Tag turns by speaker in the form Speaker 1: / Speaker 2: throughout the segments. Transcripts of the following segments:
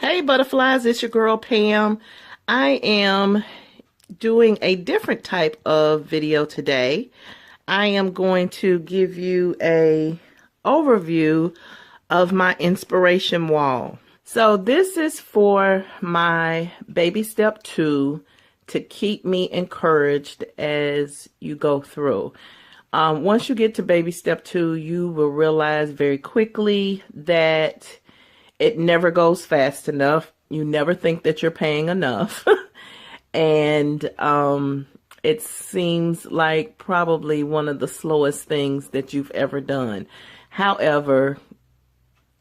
Speaker 1: Hey butterflies, it's your girl Pam. I am doing a different type of video today. I am going to give you a overview of my inspiration wall. So this is for my baby step 2 to keep me encouraged as you go through. Once you get to baby step 2, you will realize very quickly that it never goes fast enough. You never think that you're paying enough. And it seems like probably one of the slowest things that you've ever done. However,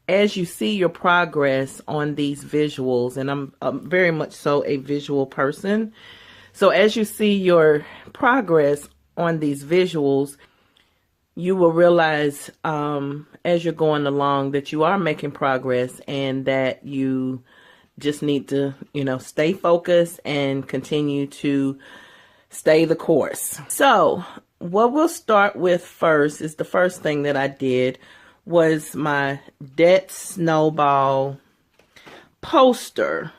Speaker 1: as you see your progress on these visuals, and I'm very much so a visual person. So as you see your progress on these visuals, you will realize as you're going along that you are making progress and that you just need to, stay focused and continue to stay the course. So what we'll start with first is the first thing that I did was my debt snowball poster.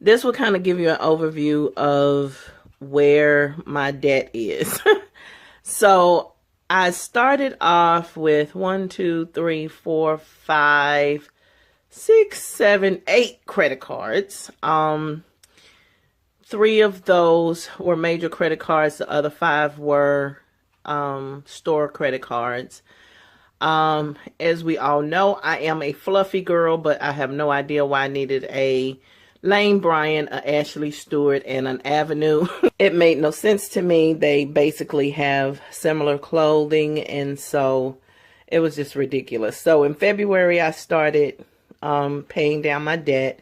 Speaker 1: This will kind of give you an overview of where my debt is. So I started off with 1, 2, 3, 4, 5, 6, 7, 8 credit cards. 3 of those were major credit cards. The other 5 were store credit cards. As we all know, I am a fluffy girl, but I have no idea why I needed a Lane Bryant, a Ashley Stewart, and an Avenue. It made no sense to me. They basically have similar clothing, and so it was just ridiculous. So in February, I started paying down my debt.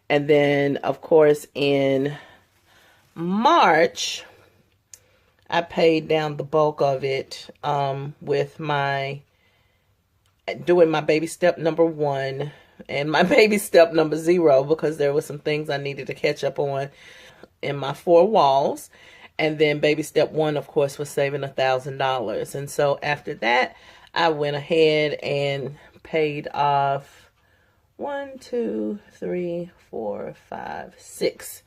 Speaker 1: And then, of course, in March, I paid down the bulk of it with doing my baby step number 1 and my baby step number 0, because there were some things I needed to catch up on in my 4 walls. And then baby step 1, of course, was saving $1,000. And so after that, I went ahead and paid off 1, 2, 3, 4, 5, 6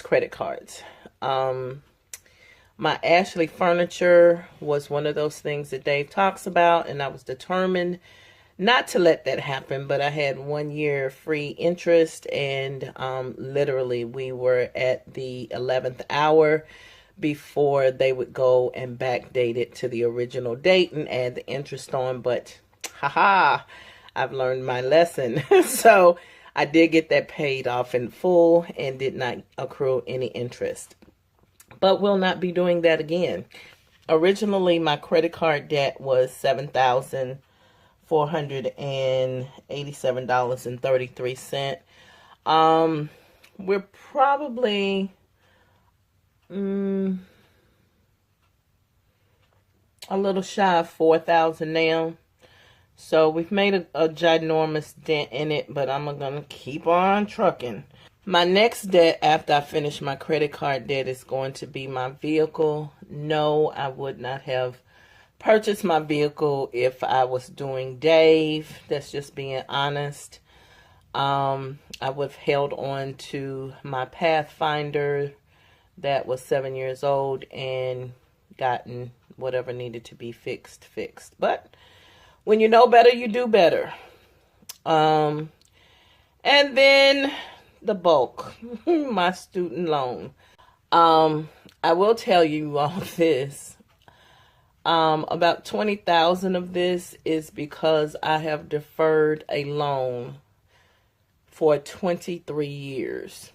Speaker 1: credit cards. My Ashley furniture was one of those things that Dave talks about, and I was determined not to let that happen, but I had 1 year free interest, and literally we were at the 11th hour before they would go and backdate it to the original date and add the interest on. But haha, I've learned my lesson. So I did get that paid off in full and did not accrue any interest, but will not be doing that again. Originally, my credit card debt was $7,487.33. We're probably a little shy of 4,000 now. So we've made a ginormous dent in it, but I'm gonna keep on trucking. My next debt after I finish my credit card debt is going to be my vehicle. No, I would not have purchased my vehicle if I was doing Dave. That's just being honest. I would have held on to my Pathfinder that was 7 years old and gotten whatever needed to be fixed. But when you know better, you do better. And then the bulk, my student loan. I will tell you all this. About 20,000 of this is because I have deferred a loan for 23 years.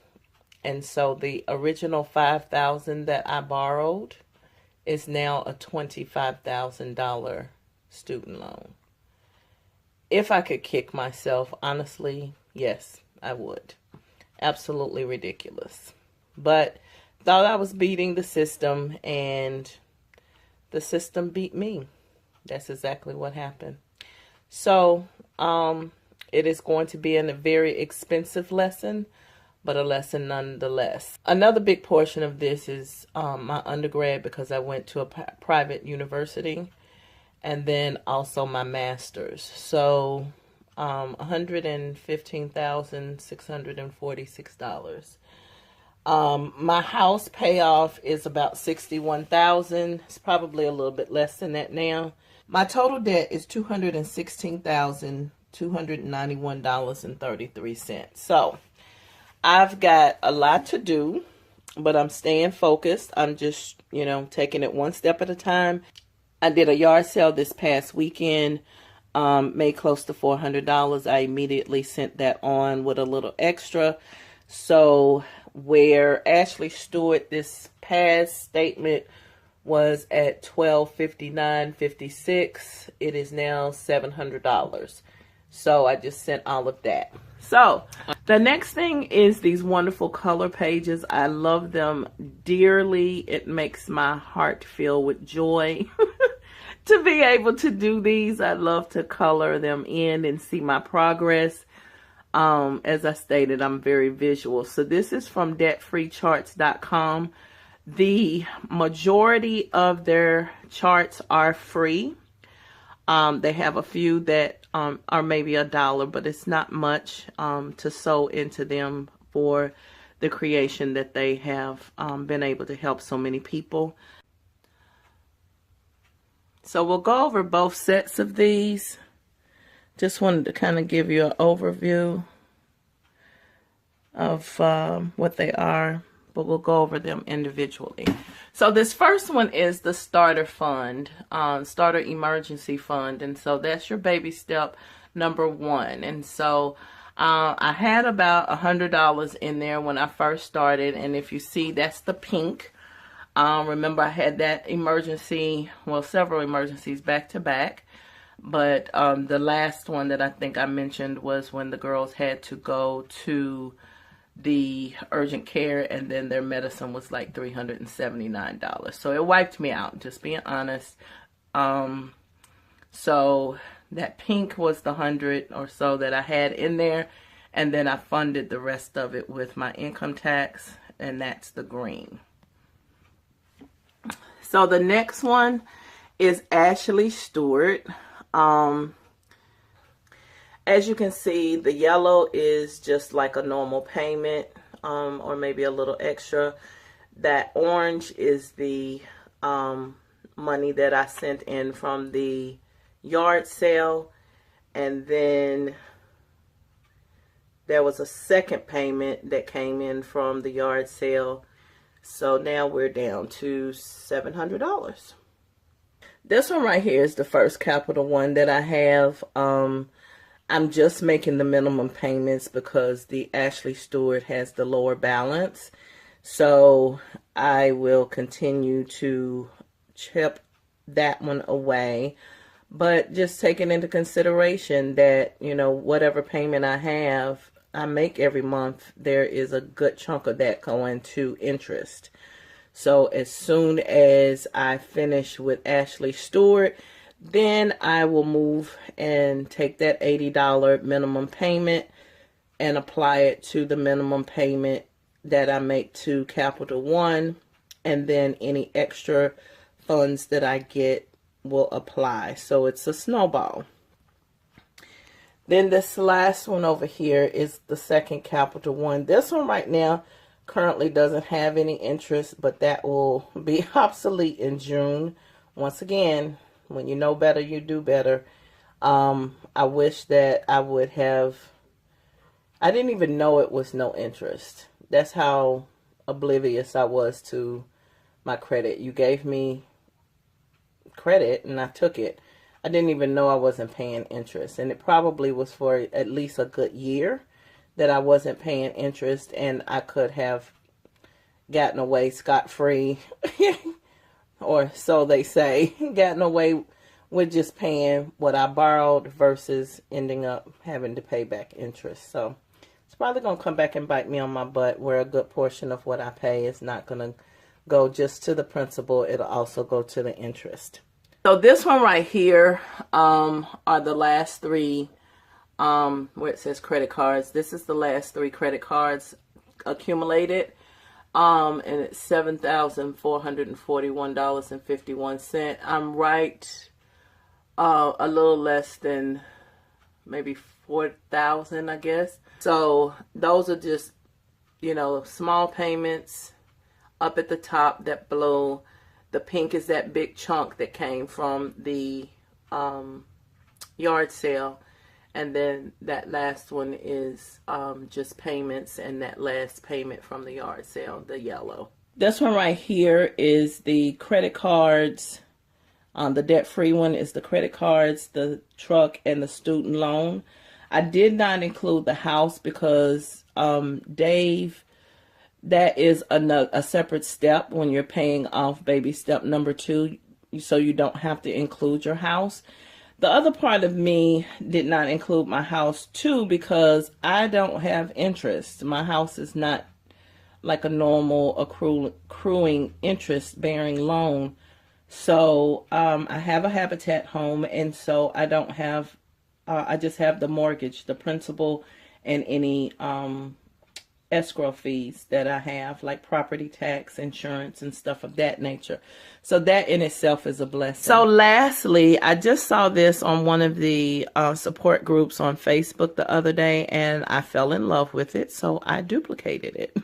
Speaker 1: And so the original 5,000 that I borrowed is now a $25,000 student loan. If I could kick myself, honestly, yes, I would. Absolutely ridiculous. But thought I was beating the system, and the system beat me. That's exactly what happened. So, it is going to be a very expensive lesson, but a lesson nonetheless. Another big portion of this is my undergrad, because I went to a private university, and then also my master's. So $115,646. My house payoff is about $61,000. It's probably a little bit less than that now. My total debt is $216,291.33. So I've got a lot to do, but I'm staying focused. I'm just, taking it one step at a time. I did a yard sale this past weekend, made close to $400. I immediately sent that on with a little extra. So where Ashley Stewart, this past statement was at $1,259.56, it is now $700. So I just sent all of that. So the next thing is these wonderful color pages. I love them dearly. It makes my heart fill with joy to be able to do these. I love to color them in and see my progress. As I stated, I'm very visual. So this is from debtfreecharts.com. The majority of their charts are free. They have a few that are maybe $1, but it's not much to sew into them for the creation that they have been able to help so many people. So we'll go over both sets of these. Just wanted to kind of give you an overview of what they are, but we'll go over them individually. So this first one is the starter fund, starter emergency fund. And so that's your baby step number 1. And so I had about $100 in there when I first started. And if you see, that's the pink. Remember, I had that emergency, well, several emergencies back to back. But the last one that I think I mentioned was when the girls had to go to the urgent care, and then their medicine was like $379. So it wiped me out, just being honest. So that pink was the 100 or so that I had in there, and then I funded the rest of it with my income tax, and that's the green. So the next one is Ashley Stewart. As you can see, the yellow is just like a normal payment, or maybe a little extra. That orange is the money that I sent in from the yard sale. And then there was a second payment that came in from the yard sale. So now we're down to $700. This one right here is the first Capital One that I have. I'm just making the minimum payments because the Ashley Stewart has the lower balance. So I will continue to chip that one away. But just taking into consideration that, whatever payment I have, I make every month, there is a good chunk of that going to interest. So as soon as I finish with Ashley Stewart, then I will move and take that $80 minimum payment and apply it to the minimum payment that I make to Capital One. And then any extra funds that I get will apply. So it's a snowball. Then this last one over here is the second Capital One. This one right now currently doesn't have any interest, but that will be obsolete in June. Once again, when you know better, you do better. I wish that I would have, I didn't even know it was no interest. That's how oblivious I was to my credit. You gave me credit and I took it. I didn't even know I wasn't paying interest. And it probably was for at least a good year that I wasn't paying interest, and I could have gotten away scot-free, or so they say, gotten away with just paying what I borrowed versus ending up having to pay back interest. So it's probably going to come back and bite me on my butt, where a good portion of what I pay is not going to go just to the principal. It'll also go to the interest. So this one right here are the last three, where it says credit cards. This is the last three credit cards accumulated. And it's $7,441.51. I'm right a little less than maybe 4,000, I guess. So those are just, you know, small payments up at the top that below. The pink is that big chunk that came from the yard sale. And then that last one is just payments, and that last payment from the yard sale, the yellow. This one right here is the credit cards. The debt-free one is the credit cards, the truck, and the student loan. I did not include the house because, Dave, that is a separate step when you're paying off baby step number 2, so you don't have to include your house. The other part of me did not include my house too because I don't have interest. My house is not like a normal accruing interest-bearing loan. So I have a Habitat home, and so I don't have, I just have the mortgage, the principal, and any escrow fees that I have, like property tax, insurance, and stuff of that nature. So that in itself is a blessing. So lastly, I just saw this on one of the support groups on Facebook the other day, and I fell in love with it, so I duplicated it.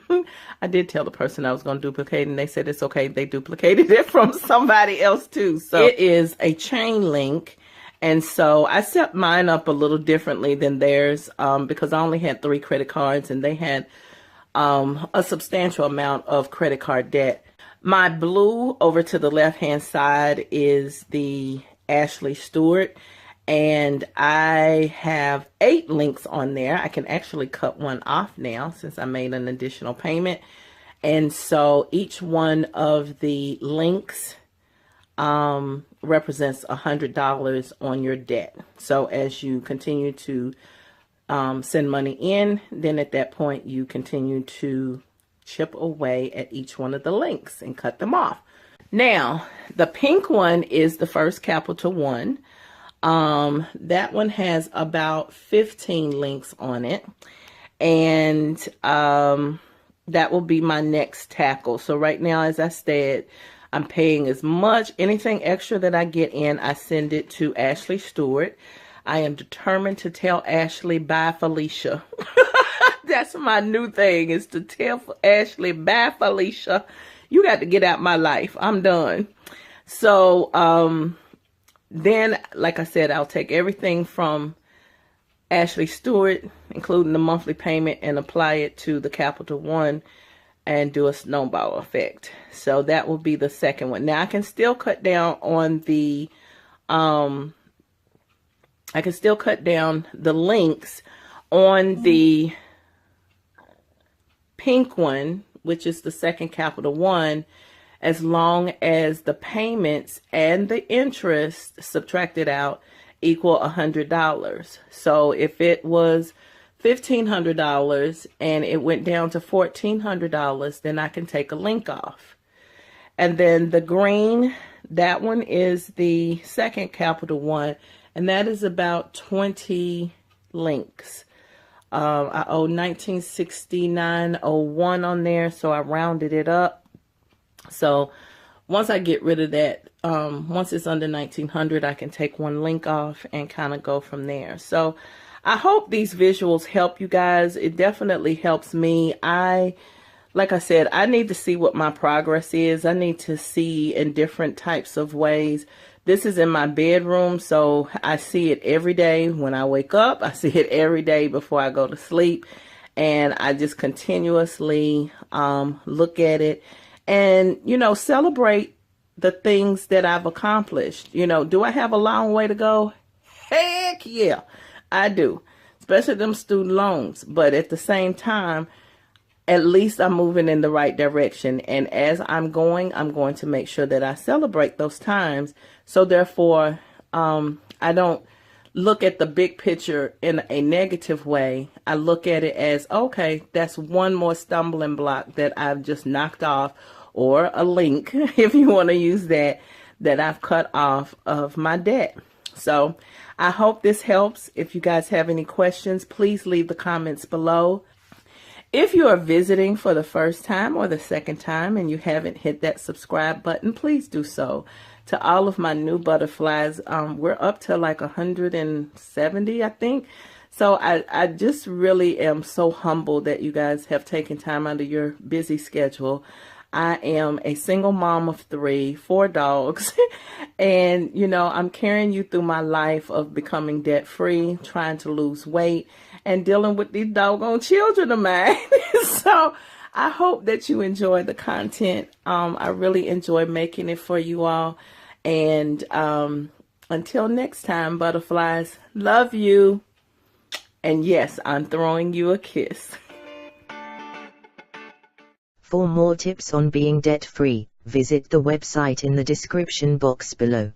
Speaker 1: I did tell the person I was going to duplicate, and they said it's okay. They duplicated it from somebody else too. So it is a chain link. And so I set mine up a little differently than theirs because I only had 3 credit cards, and they had a substantial amount of credit card debt. My blue over to the left hand side is the Ashley Stewart, and I have 8 links on there. I can actually cut one off now since I made an additional payment. And so each one of the links represents $100 on your debt. So as you continue to send money in, then at that point you continue to chip away at each one of the links and cut them off. Now, the pink one is the First Capital one. That one has about 15 links on it, and that will be my next tackle. So right now, as I said, I'm paying as much, anything extra that I get in, I send it to Ashley Stewart. I am determined to tell Ashley, bye Felicia. That's my new thing, is to tell Ashley, bye Felicia. You got to get out my life. I'm done. So then, like I said, I'll take everything from Ashley Stewart, including the monthly payment, and apply it to the Capital One and do a snowball effect. So that will be the second one. Now I can still cut down on the links on the pink one, which is the second Capital One, as long as the payments and the interest subtracted out equal $100. So if it was $1,500 and it went down to $1,400, then I can take a link off. And then the green, that one is the second Capital One, and that is about 20 links. I owe $1969.01 on there, so I rounded it up. So once I get rid of that, once it's under 1900, I can take one link off and kind of go from there. So I hope these visuals help you guys. It definitely helps me. Like I said, I need to see what my progress is. I need to see in different types of ways. This is in my bedroom, so I see it every day when I wake up. I see it every day before I go to sleep. And I just continuously look at it and, you know, celebrate the things that I've accomplished. You know, do I have a long way to go? Heck yeah, I do. Especially them student loans. But at the same time, at least I'm moving in the right direction. And as I'm going to make sure that I celebrate those times. So therefore, I don't look at the big picture in a negative way. I look at it as, okay, that's one more stumbling block that I've just knocked off, or a link, if you want to use that I've cut off of my debt. So I hope this helps. If you guys have any questions, please leave the comments below. If you are visiting for the first time or the second time and you haven't hit that subscribe button, please do so to all of my new butterflies. We're up to like 170, I think. So I just really am so humbled that you guys have taken time out of your busy schedule. I am a single mom of 3, 4 dogs, and I'm carrying you through my life of becoming debt free, trying to lose weight, and dealing with these doggone children of mine. So I hope that you enjoy the content. I really enjoy making it for you all. And until next time, butterflies, love you. And yes, I'm throwing you a kiss.
Speaker 2: For more tips on being debt-free, visit the website in the description box below.